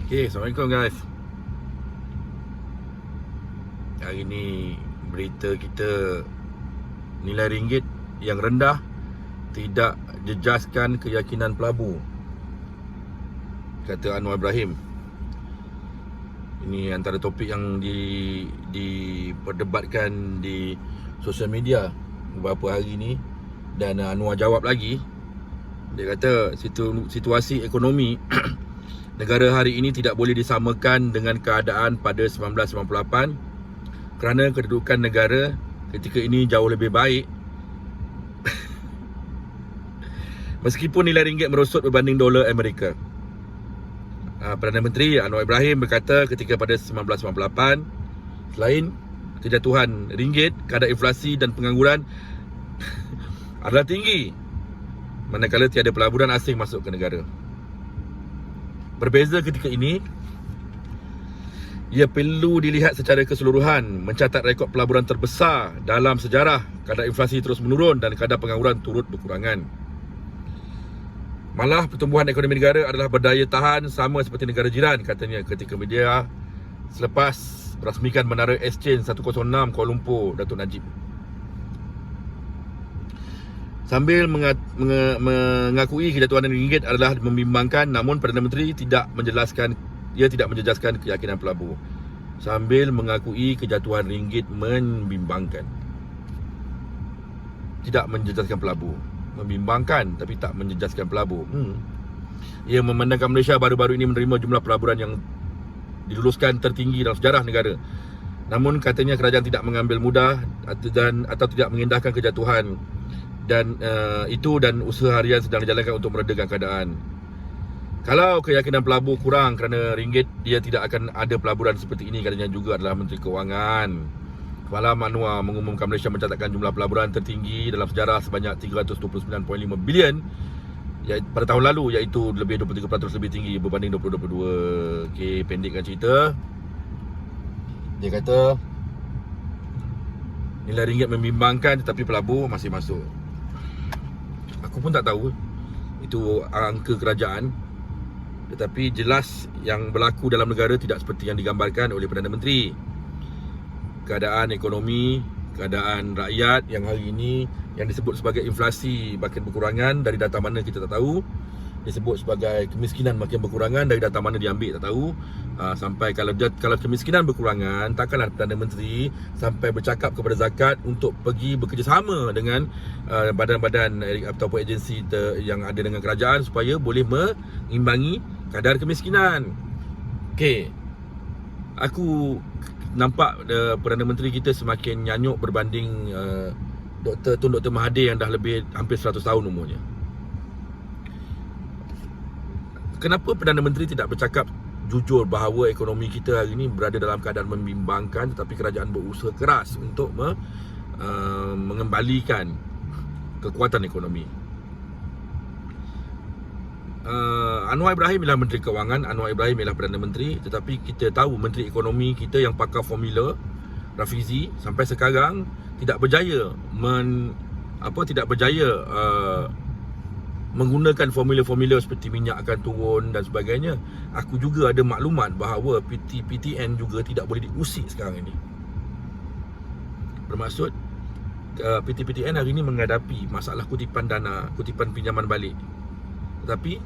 Okay, Assalamualaikum guys. Hari ni berita kita, nilai ringgit yang rendah tidak jejaskan keyakinan pelabu, kata Anwar Ibrahim. Ini antara topik yang diperdebatkan di sosial media beberapa hari ni. Dan Anwar jawab lagi. Dia kata situasi ekonomi negara hari ini tidak boleh disamakan dengan keadaan pada 1998 kerana kedudukan negara ketika ini jauh lebih baik. Meskipun nilai ringgit merosot berbanding dolar Amerika. Perdana Menteri Anwar Ibrahim berkata ketika pada 1998, selain kejatuhan ringgit, kadar inflasi dan pengangguran adalah tinggi, manakala tiada pelaburan asing masuk ke negara. Berbeza ketika ini, ia perlu dilihat secara keseluruhan, mencatat rekod pelaburan terbesar dalam sejarah, kadar inflasi terus menurun dan kadar pengangguran turut berkurangan. Malah pertumbuhan ekonomi negara adalah berdaya tahan sama seperti negara jiran, katanya ketika media selepas merasmikan Menara Exchange 106 Kuala Lumpur, Datuk Najib. Sambil mengakui kejatuhan ringgit adalah membimbangkan, namun Perdana Menteri tidak menjejaskan keyakinan pelabu. Sambil mengakui kejatuhan ringgit membimbangkan, tidak menjejaskan pelabu. Membimbangkan tapi tak menjejaskan pelabu. Ia memandangkan Malaysia baru-baru ini menerima jumlah pelaburan yang diluluskan tertinggi dalam sejarah negara. Namun katanya kerajaan tidak mengambil mudah atau tidak mengindahkan kejatuhan dan usaha harian sedang dijalankan untuk meredakan keadaan. Kalau keyakinan pelabu kurang kerana ringgit, dia tidak akan ada pelaburan seperti ini, katanya juga adalah Menteri Kewangan. Kepala Anwar mengumumkan Malaysia mencatatkan jumlah pelaburan tertinggi dalam sejarah sebanyak 329.5 bilion pada tahun lalu, iaitu lebih 23% lebih tinggi berbanding 2022. Okey, pendekkan cerita. Dia kata nilai ringgit membimbangkan tetapi pelabu masih masuk. Aku pun tak tahu itu angka kerajaan, tetapi jelas yang berlaku dalam negara tidak seperti yang digambarkan oleh Perdana Menteri. Keadaan ekonomi, keadaan rakyat yang hari ini yang disebut sebagai inflasi makin berkurangan, dari data mana kita tak tahu. Disebut sebagai kemiskinan makin berkurangan, dari data mana diambil tak tahu. Sampai kalau kemiskinan berkurangan, takkanlah Perdana Menteri sampai bercakap kepada Zakat untuk pergi bekerjasama dengan badan-badan ataupun agensi yang ada dengan kerajaan supaya boleh mengimbangi kadar kemiskinan. Okey, aku nampak Perdana Menteri kita semakin nyanyuk berbanding Tun Dr. Mahathir yang dah lebih hampir 100 tahun umurnya. Kenapa Perdana Menteri tidak bercakap jujur bahawa ekonomi kita hari ini berada dalam keadaan membimbangkan, tetapi kerajaan berusaha keras untuk mengembalikan kekuatan ekonomi? Anwar Ibrahim ialah Menteri Kewangan, Anwar Ibrahim ialah Perdana Menteri, tetapi kita tahu Menteri Ekonomi kita yang pakar formula, Rafizi, sampai sekarang tidak berjaya menggunakan formula-formula seperti minyak akan turun dan sebagainya. Aku juga ada maklumat bahawa PTN juga tidak boleh diusik sekarang ini. Bermaksud PTN hari ini menghadapi masalah kutipan dana, kutipan pinjaman balik. Tetapi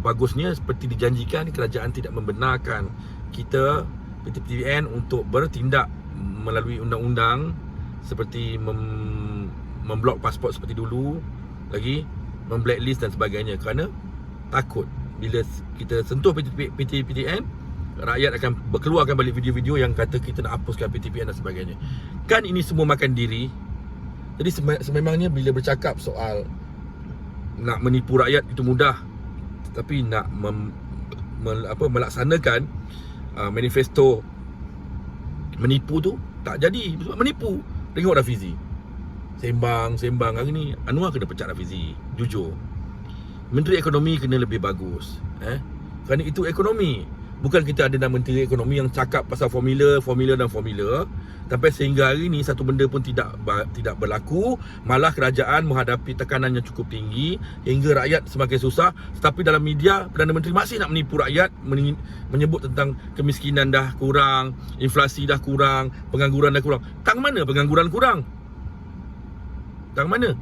bagusnya seperti dijanjikan, kerajaan tidak membenarkan kita PTN untuk bertindak melalui undang-undang seperti memblok pasport seperti dulu lagi, memblacklist dan sebagainya, kerana takut bila kita sentuh PTN, rakyat akan berkeluarkan balik video-video yang kata kita nak hapuskan PTN dan sebagainya. Kan ini semua makan diri. Jadi sememangnya bila bercakap soal nak menipu rakyat itu mudah, tetapi nak melaksanakan manifesto menipu tu tak jadi. Sebab menipu, tengok Rafizi sembang hari ni. Anwar kena pecat Rafizi, jujur. Menteri Ekonomi kena lebih bagus, kerana itu ekonomi. Bukan kita ada Menteri Ekonomi yang cakap pasal formula, Sampai sehingga hari ni satu benda pun tidak berlaku. Malah kerajaan menghadapi tekanan yang cukup tinggi hingga rakyat semakin susah. Tetapi dalam media, Perdana Menteri masih nak menipu rakyat, menyebut tentang kemiskinan dah kurang, inflasi dah kurang, pengangguran dah kurang. Tang mana pengangguran kurang? Tang mana?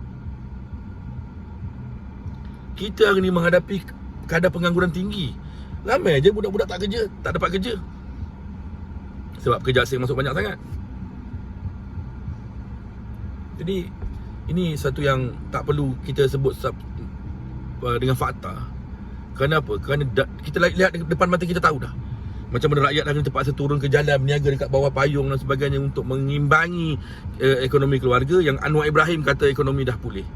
Kita hari ni menghadapi kadar pengangguran tinggi. Ramai je budak-budak tak kerja, tak dapat kerja. Sebab kerja asing masuk banyak sangat. Jadi ini satu yang tak perlu kita sebut dengan fakta. Kenapa? Kerana kita lihat depan mata kita tahu dah macam mana rakyat hari terpaksa turun ke jalan, berniaga dekat bawah payung dan sebagainya untuk mengimbangi ekonomi keluarga. Yang Anwar Ibrahim kata ekonomi dah pulih.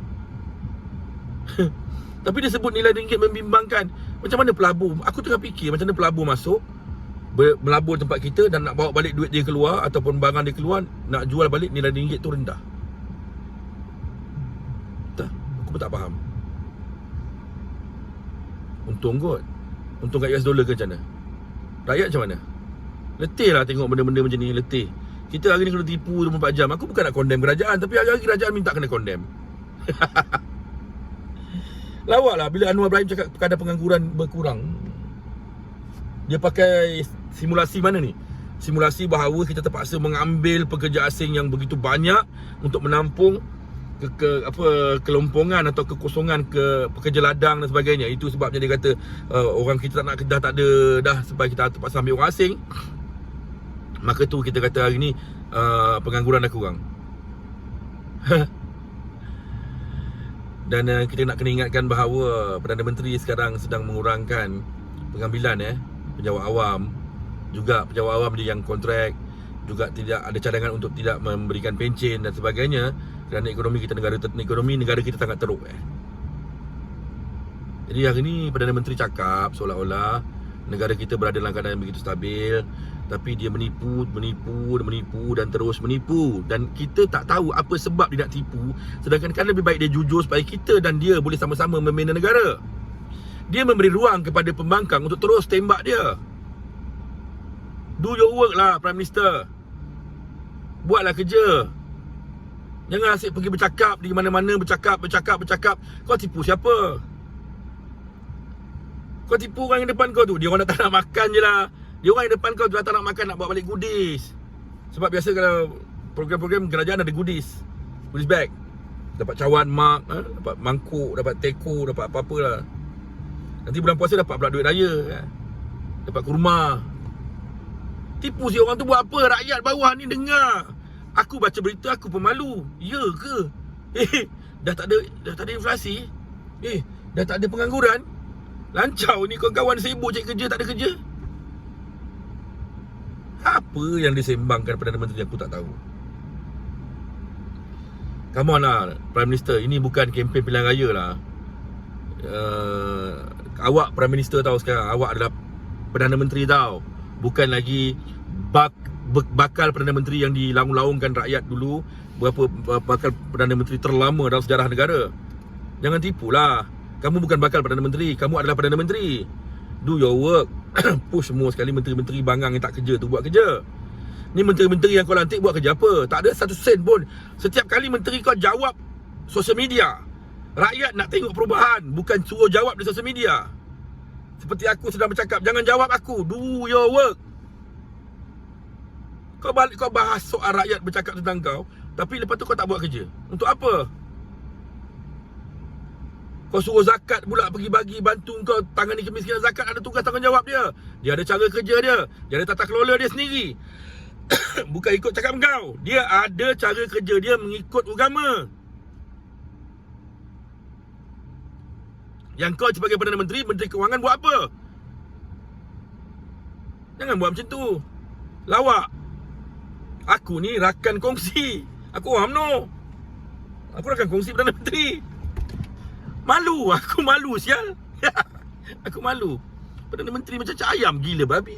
Tapi dia sebut nilai ringgit membimbangkan. Macam mana pelabur? Aku tengah fikir macam mana pelabur masuk, melabur tempat kita dan nak bawa balik duit dia keluar ataupun barang dia keluar, nak jual balik, nilai ringgit tu rendah. Aku pun tak faham. Untung kot. Untung kat US dollar ke macam mana? Rakyat macam mana? Letih lah tengok benda-benda macam ni. Letih. Kita hari ni kena tipu 24 jam. Aku bukan nak condemn kerajaan, tapi hari-hari kerajaan minta kena condemn. Lawak lah bila Anwar Ibrahim cakap kadar pengangguran berkurang. Dia pakai simulasi mana ni? Simulasi bahawa kita terpaksa mengambil pekerja asing yang begitu banyak untuk menampung kelompongan atau kekosongan ke pekerja ladang dan sebagainya. Itu sebabnya dia kata orang kita tak ada dah sebab kita terpaksa ambil orang asing. Maka tu kita kata hari ni pengangguran dah kurang. Dan kita nak kena ingatkan bahawa Perdana Menteri sekarang sedang mengurangkan pengambilan penjawat awam. Juga penjawat awam dia yang kontrak, juga tidak ada cadangan untuk tidak memberikan pencen dan sebagainya. Kerana ekonomi negara kita sangat teruk. Jadi hari ni Perdana Menteri cakap seolah-olah negara kita berada dalam keadaan yang begitu stabil, tapi dia menipu dan terus menipu. Dan kita tak tahu apa sebab dia nak tipu. Sedangkan kan lebih baik dia jujur supaya kita dan dia boleh sama-sama membina negara. Dia memberi ruang kepada pembangkang untuk terus tembak dia. Do your work lah Prime Minister. Buatlah kerja. Jangan asyik pergi bercakap di mana-mana, bercakap. Kau tipu siapa? Kau tipu orang yang depan kau tu. Dia orang tak nak makan je lah. Dia orang yang depan kau tu tak nak makan, nak bawa balik goodies. Sebab biasa kalau program-program kerajaan ada goodies bag. Dapat cawan mak, dapat mangkuk, dapat teko, dapat apa-apa lah. Nanti bulan puasa dapat pula duit raya, dapat kurma. Tipu si orang tu buat apa? Rakyat bawah ni dengar. Aku baca berita aku pun malu. Ya ke? Dah tak ada inflasi. Dah tak ada pengangguran. Lancau ni kawan-kawan sibuk cari kerja, tak ada kerja. Apa yang disembangkan Perdana Menteri aku tak tahu. Come on lah Prime Minister, ini bukan kempen pilihan raya lah. Awak Prime Minister tahu sekarang. Awak adalah Perdana Menteri tau. Bukan lagi bakal Perdana Menteri yang dilaung-laungkan rakyat dulu. Berapa bakal Perdana Menteri terlama dalam sejarah negara. Jangan tipulah. Kamu bukan bakal Perdana Menteri, kamu adalah Perdana Menteri. Do your work. Push semua sekali menteri-menteri bangang yang tak kerja tu buat kerja. Ni menteri-menteri yang kau lantik buat kerja apa? Tak ada satu sen pun. Setiap kali menteri kau jawab sosial media. Rakyat nak tengok perubahan, bukan suruh jawab di sosial media. Seperti aku sedang bercakap, jangan jawab aku. Do your work. Kau bahas soal rakyat bercakap tentang kau, tapi lepas tu kau tak buat kerja. Untuk apa? Kau suruh zakat pula pergi bagi bantu kau tangani kemiskinan. Zakat ada tugas tanggungjawab dia. Dia ada cara kerja dia. Dia ada tata kelola dia sendiri. Bukan ikut cakap kau. Dia ada cara kerja dia mengikut agama. Yang kau sebagai Perdana Menteri, Menteri Kewangan buat apa? Jangan buat macam tu. Lawak. Aku ni rakan kongsi. Aku UMNO. Aku rakan kongsi Perdana Menteri. Malu, aku malu sial. Aku malu. Perdana Menteri macam cak ayam gila babi.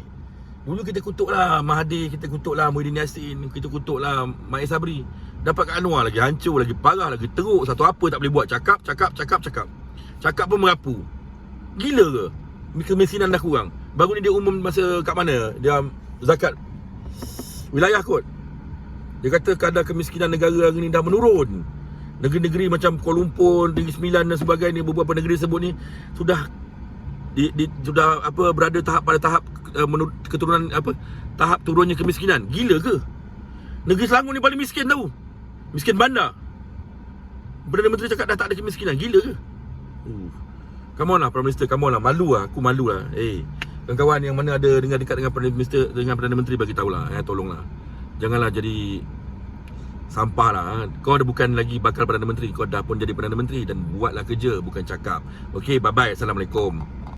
Dulu kita kutuklah Mahathir, kita kutuklah Muhyiddin Yassin, kita kutuklah Maiz Sabri. Dapat kat Anwar lagi hancur, lagi parah, lagi teruk. Satu apa tak boleh buat. Cakap. Cakap pun merapu. Gila ke? Kemiskinan dah kurang. Baru ni dia umum masa kat mana? Dia zakat wilayah kot. Dia kata kadar kemiskinan negara hari ni dah menurun. Negeri-negeri macam Kuala Lumpur, Negeri Sembilan dan sebagainya, beberapa negeri sebut ni sudah sudah berada pada tahap keturunan tahap turunnya kemiskinan. Gila ke? Negeri Selangor ni paling miskin tahu. Miskin bandar. Perdana Menteri cakap dah tak ada kemiskinan. Gila ke? Come on lah Prime Minister, come on lah. Malu lah, aku malu lah. Kawan-kawan yang mana ada dengar dekat dengan Prime Minister, dengan Perdana Menteri, bagi tahulah, tolonglah. Janganlah jadi sampah lah. Kau dah bukan lagi bakal Perdana Menteri, kau dah pun jadi Perdana Menteri, dan buatlah kerja, bukan cakap. Okey, bye-bye. Assalamualaikum.